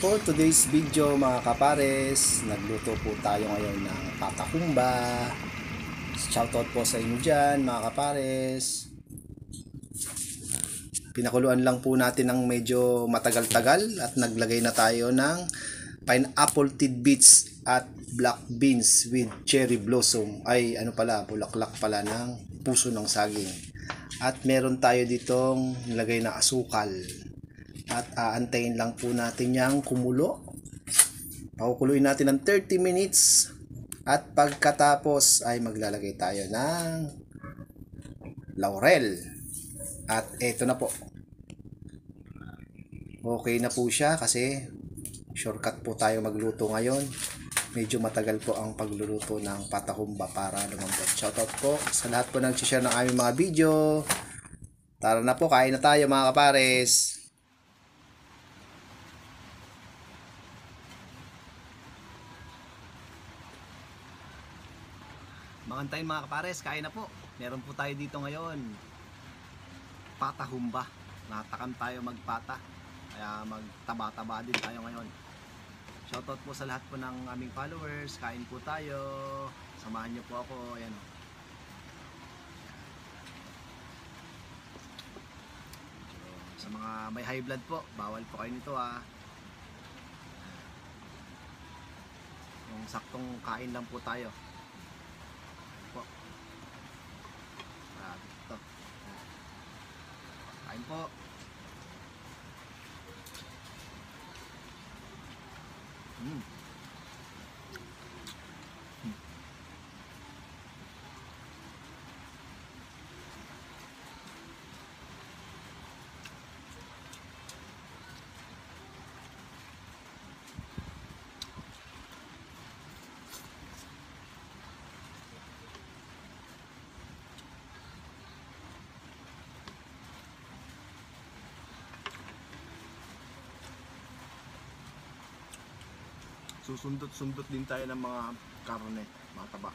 For today's video mga kapares, nagluto po tayo ngayon ng patakumba. Shoutout po sa inyo dyan mga kapares. Pinakuluan lang po natin ng medyo matagal-tagal at naglagay na tayo ng pineapple tidbits at black beans with cherry blossom. Ay ano pala, bulaklak pala ng puso ng saging. At meron tayo ditong nilagay na asukal. At aantayin lang po natin yang kumulo. Pakukuluin natin ng 30 minutes. At pagkatapos ay maglalagay tayo ng laurel. At eto na po. Okay na po siya kasi shortcut po tayo magluto ngayon. Medyo matagal po ang pagluluto ng patahumba para lumambot. Shoutout po sa lahat po nag-share ng aming mga video. Tara na po, kain na tayo mga kapares. Magantayin mga kapares, kain na po. Meron po tayo dito ngayon patahumba. Natakam tayo magpata, kaya magtaba-taba din tayo ngayon. Shoutout po sa lahat po ng aming followers. Kain po tayo, samahan niyo po ako. Ayan. Sa mga may high blood po, bawal po kayo nito yung saktong kain lang po tayo po. Grabe ito. Kain po. Susundot-sundot din tayo ng mga karne, mga taba.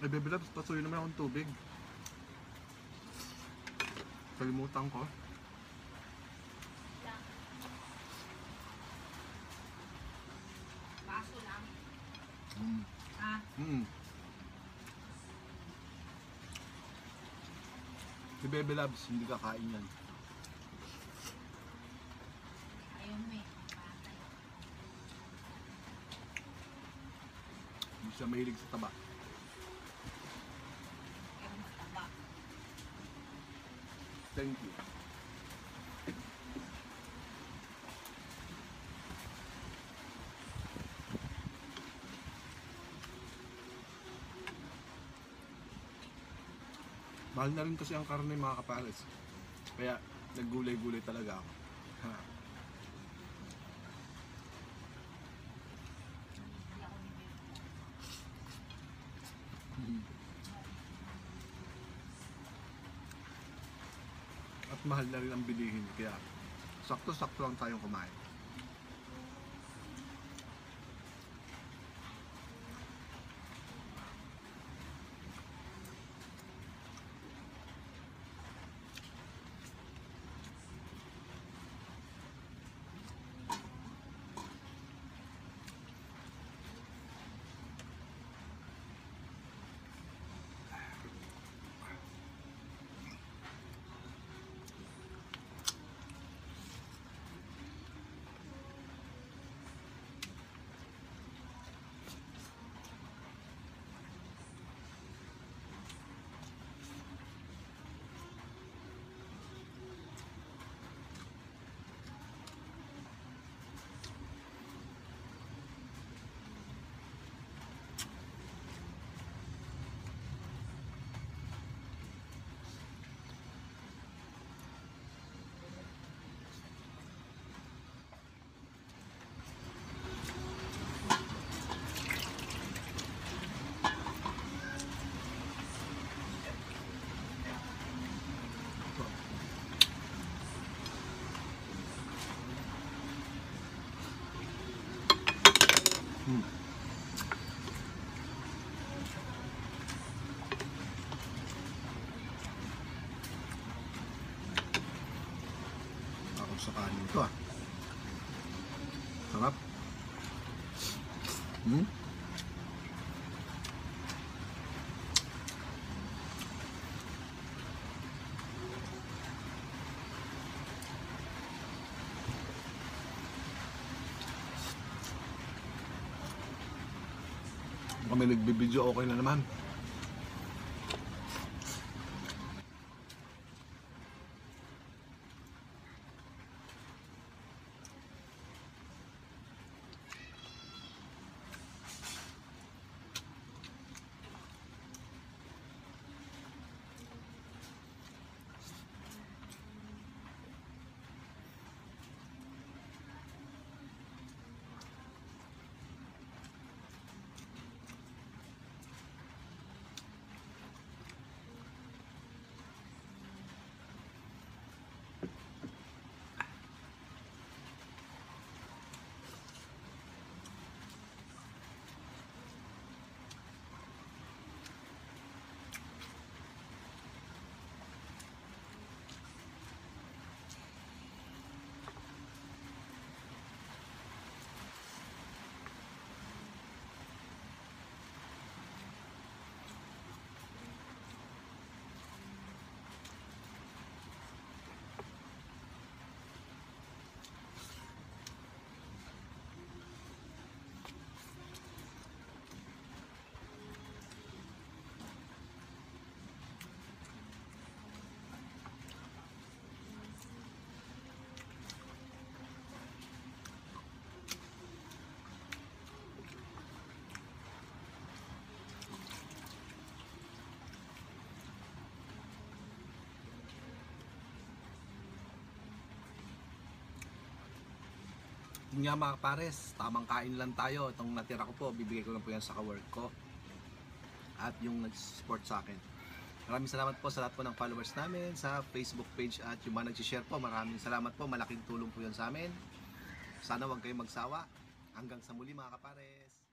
Ay, Baby Labs, pasuyo naman akong tubig. Kalimutan ko. Baso lang. Mm. Ah, Mm. Si Baby Labs, hindi kakain yan. ayaw mo eh. Patay. Hindi siya mahilig sa taba. Ayaw mataba. Thank you. Mahal na rin kasi ang karne mga kapares. Kaya naggulay-gulay talaga ako. Ha. Hindi ako ni Bebe. At mahal na rin ang bilihin. Kaya sakto-sakto lang tayong kumain. Hmm. Ako sa kanin to ah. Sarap. Hmm? Kami nagbibideo, okay na naman. Yun nga mga pares, tamang kain lang tayo. Itong natira ko po, bibigay ko lang po yan sa kawork ko at yung nag-support sa akin. Maraming salamat po sa lahat po ng followers namin sa Facebook page at yung mga nag-share po. Maraming salamat po, malaking tulong po yan sa amin. Sana huwag kayong magsawa. Hanggang sa muli mga kapares.